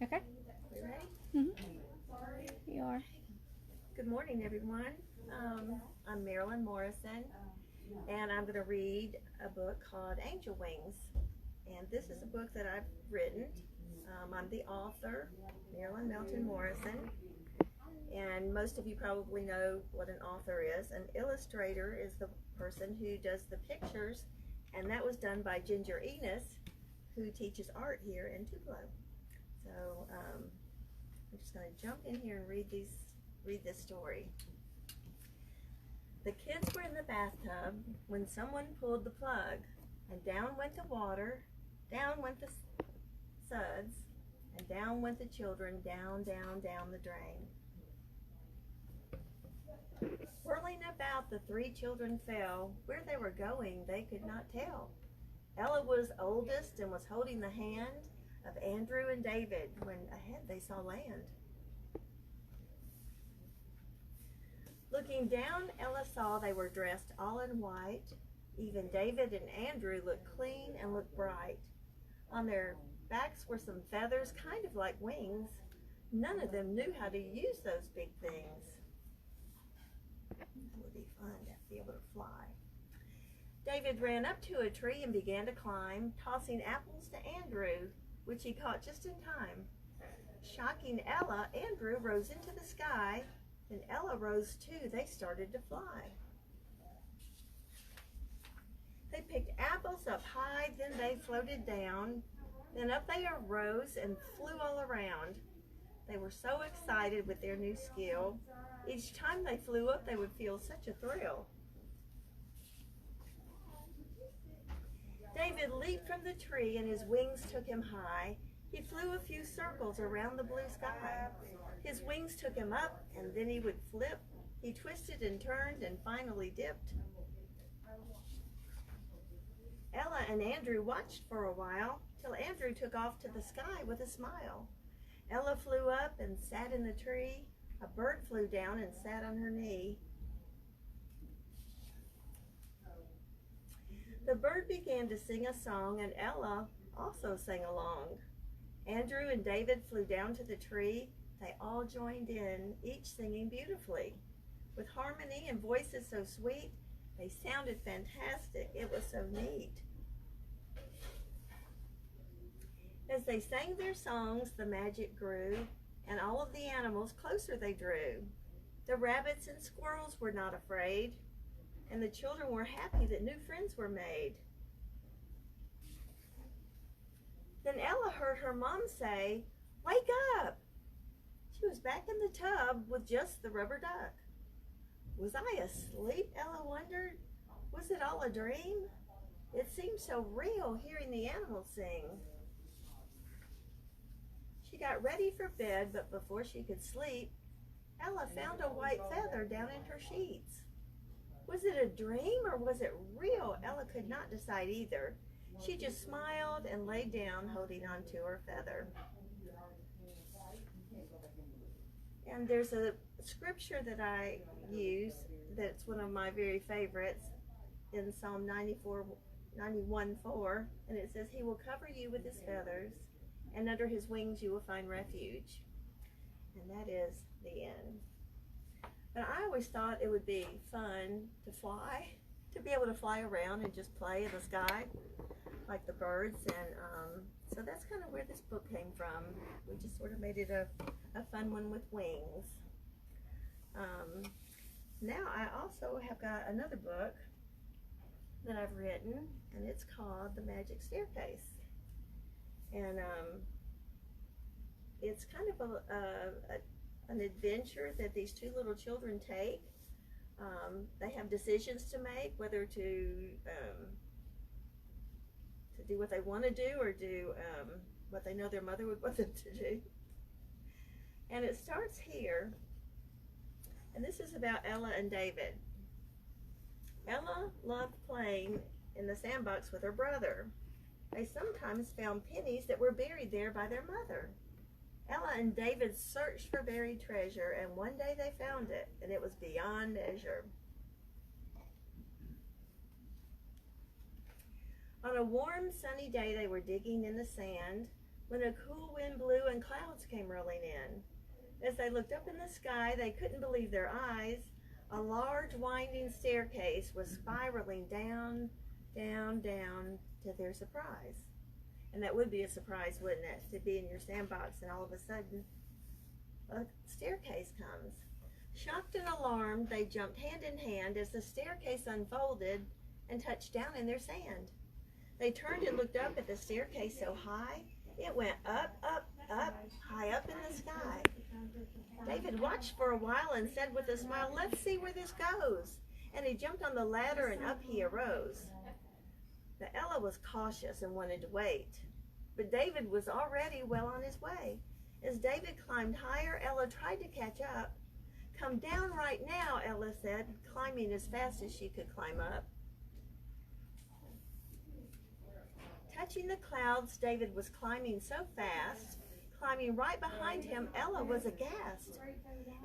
Okay. We ready? Mm-hmm. You are. Good morning, everyone. I'm Marilyn Morrison, and I'm going to read a book called Angel Wings. And this is a book that I've written. I'm the author, Marilyn Melton Morrison. And most of you probably know what an author is. An illustrator is the person who does the pictures, and that was done by Ginger Enos, who teaches art here in Tupelo. So I'm just going to jump in here and read this story. The kids were in the bathtub when someone pulled the plug, and down went the water, down went the suds, and down went the children, down, down, down the drain. Whirling about, the three children fell. Where they were going, they could not tell. Ella was oldest and was holding the hand of Andrew and David when ahead they saw land. Looking down, Ella saw they were dressed all in white. Even David and Andrew looked clean and looked bright. On their backs were some feathers, kind of like wings. None of them knew how to use those big things. It would be fun to be able to fly. David ran up to a tree and began to climb, tossing apples to Andrew, which he caught just in time. Shocking Ella, Andrew rose into the sky, and Ella rose too. They started to fly. They picked apples up high, then they floated down. Then up they arose and flew all around. They were so excited with their new skill. Each time they flew up, they would feel such a thrill. David leaped from the tree and his wings took him high. He flew a few circles around the blue sky. His wings took him up and then he would flip. He twisted and turned and finally dipped. Ella and Andrew watched for a while till Andrew took off to the sky with a smile. Ella flew up and sat in the tree. A bird flew down and sat on her knee. The bird began to sing a song, and Ella also sang along. Andrew and David flew down to the tree. They all joined in, each singing beautifully. With harmony and voices so sweet, they sounded fantastic. It was so neat. As they sang their songs, the magic grew, and all of the animals closer they drew. The rabbits and squirrels were not afraid, and the children were happy that new friends were made. Then Ella heard her mom say, "Wake up!" She was back in the tub with just the rubber duck. Was I asleep? Ella wondered. Was it all a dream? It seemed so real hearing the animals sing. She got ready for bed, but before she could sleep, Ella found a white feather down in her sheets. Was it a dream or was it real? Ella could not decide either. She just smiled and lay down holding on to her feather. And there's a scripture that I use that's one of my very favorites in Psalm 91:4, and it says, "He will cover you with his feathers, and under his wings you will find refuge." And that is the end. But I always thought it would be fun to fly, to be able to fly around and just play in the sky like the birds. And so that's kind of where this book came from. We just sort of made it a fun one with wings. Now I also have got another book that I've written, and it's called The Magic Staircase. And it's kind of an adventure that these two little children take. They have decisions to make, whether to do what they want to do or do what they know their mother would want them to do. And it starts here, and this is about Ella and David. Ella loved playing in the sandbox with her brother. They sometimes found pennies that were buried there by their mother. Ella and David searched for buried treasure, and one day they found it, and it was beyond measure. On a warm, sunny day, they were digging in the sand. when a cool wind blew and clouds came rolling in. As they looked up in the sky, they couldn't believe their eyes. A large winding staircase was spiraling down, down, down to their surprise. And that would be a surprise, wouldn't it? To be in your sandbox and all of a sudden a staircase comes. Shocked and alarmed, they jumped hand in hand as the staircase unfolded and touched down in their sand. They turned and looked up at the staircase so high, it went up, up, up, high up in the sky. David watched for a while and said with a smile, "Let's see where this goes." And he jumped on the ladder and up he arose. But Ella was cautious and wanted to wait. But David was already well on his way. As David climbed higher, Ella tried to catch up. "Come down right now," Ella said, climbing as fast as she could climb up. Touching the clouds, David was climbing so fast. Climbing right behind him, Ella was aghast.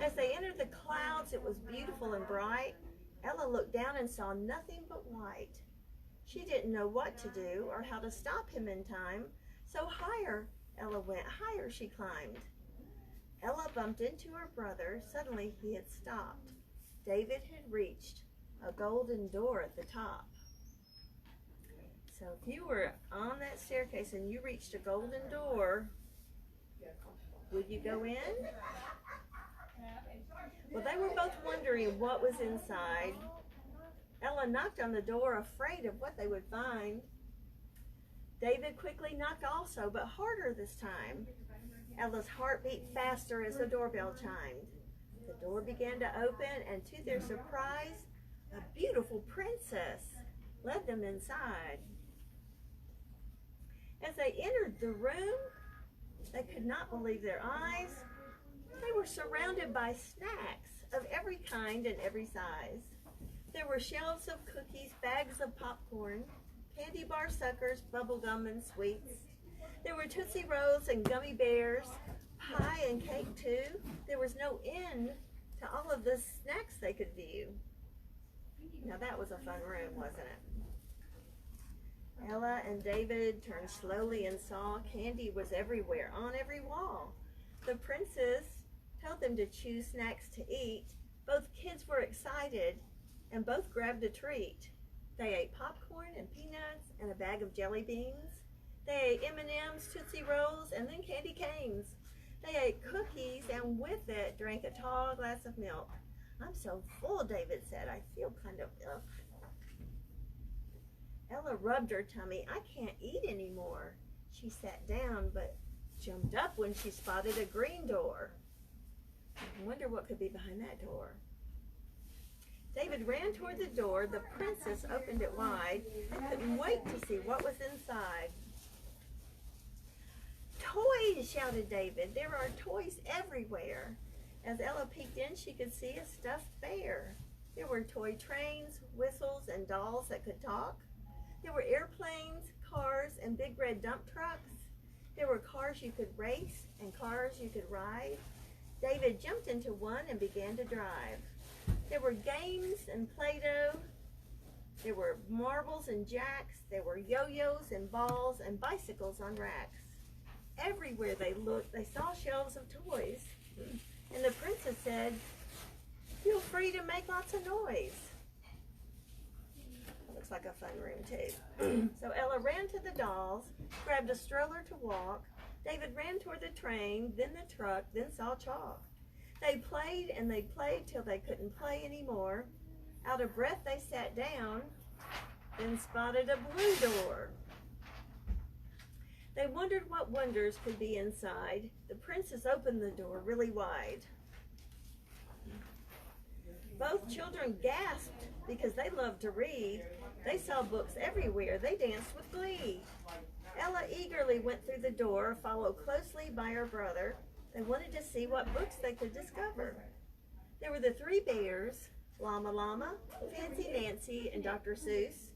As they entered the clouds, it was beautiful and bright. Ella looked down and saw nothing but white. She didn't know what to do or how to stop him in time, so higher Ella went, higher she climbed. Ella bumped into her brother. Suddenly he had stopped. David had reached a golden door at the top. So if you were on that staircase and you reached a golden door, would you go in? Well, they were both wondering what was inside. Ella knocked on the door, afraid of what they would find. David quickly knocked also, but harder this time. Ella's heart beat faster as the doorbell chimed. The door began to open, and to their surprise, a beautiful princess led them inside. As they entered the room, they could not believe their eyes. They were surrounded by snacks of every kind and every size. There were shelves of cookies, bags of popcorn, candy bar suckers, bubble gum and sweets. There were Tootsie Rolls and gummy bears, pie and cake too. There was no end to all of the snacks they could view. Now that was a fun room, wasn't it? Ella and David turned slowly and saw candy was everywhere, on every wall. The princess told them to choose snacks to eat. Both kids were excited and both grabbed a treat. They ate popcorn and peanuts and a bag of jelly beans. They ate M&Ms, Tootsie Rolls, and then candy canes. They ate cookies and with it drank a tall glass of milk. "I'm so full," David said. "I feel kind of ill." Ella rubbed her tummy. "I can't eat anymore." She sat down but jumped up when she spotted a green door. I wonder what could be behind that door. David ran toward the door. The princess opened it wide and couldn't wait to see what was inside. "Toys!" shouted David. "There are toys everywhere." As Ella peeked in, she could see a stuffed bear. There were toy trains, whistles, and dolls that could talk. There were airplanes, cars, and big red dump trucks. There were cars you could race and cars you could ride. David jumped into one and began to drive. There were games and Play-Doh. There were marbles and jacks. There were yo-yos and balls and bicycles on racks. Everywhere they looked, they saw shelves of toys. And the princess said, "Feel free to make lots of noise." Looks like a fun room too. So Ella ran to the dolls, grabbed a stroller to walk. David ran toward the train, then the truck, then saw chalk. They played and they played till they couldn't play anymore. Out of breath they sat down, then spotted a blue door. They wondered what wonders could be inside. The princess opened the door really wide. Both children gasped because they loved to read. They saw books everywhere. They danced with glee. Ella eagerly went through the door, followed closely by her brother. They wanted to see what books they could discover. There were the Three Bears, Llama Llama, Fancy Nancy, and Dr. Seuss.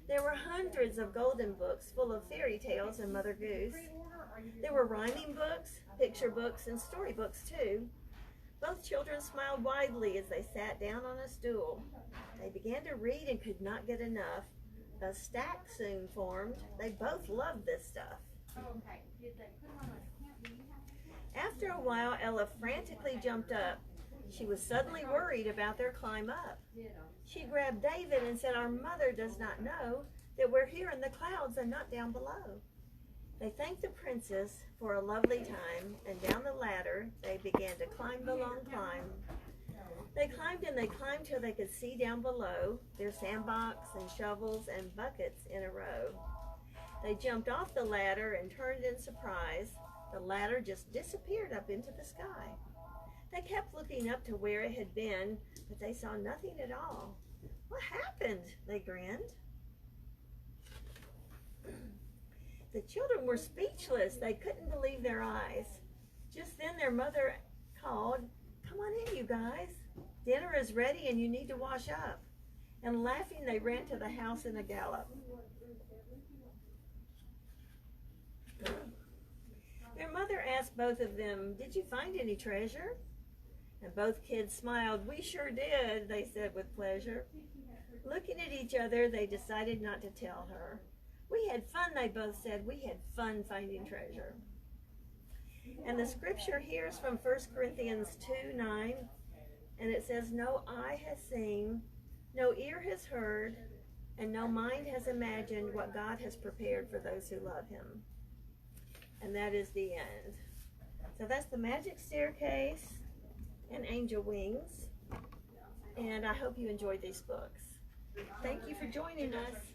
There were hundreds of golden books full of fairy tales and Mother Goose. There were rhyming books, picture books, and storybooks too. Both children smiled widely as they sat down on a stool. They began to read and could not get enough. A stack soon formed. They both loved this stuff. After a while, Ella frantically jumped up. She was suddenly worried about their climb up. She grabbed David and said, "Our mother does not know that we're here in the clouds and not down below." They thanked the princess for a lovely time, and down the ladder they began to climb the long climb. They climbed and they climbed till they could see down below their sandbox and shovels and buckets in a row. They jumped off the ladder and turned in surprise. The ladder just disappeared up into the sky. They kept looking up to where it had been, but they saw nothing at all. "What happened?" they grinned. The children were speechless. They couldn't believe their eyes. Just then their mother called, "Come on in, you guys. Dinner is ready and you need to wash up." And laughing, they ran to the house in a gallop. Their mother asked both of them, "Did you find any treasure?" And both kids smiled. "We sure did," they said with pleasure. Looking at each other, they decided not to tell her. "We had fun," they both said. "We had fun finding treasure." And the scripture here is from 1 Corinthians 2:9, and it says, "No eye has seen, no ear has heard, and no mind has imagined what God has prepared for those who love him." And that is the end. So that's The Magic Staircase and Angel Wings. And I hope you enjoyed these books. Thank you for joining us.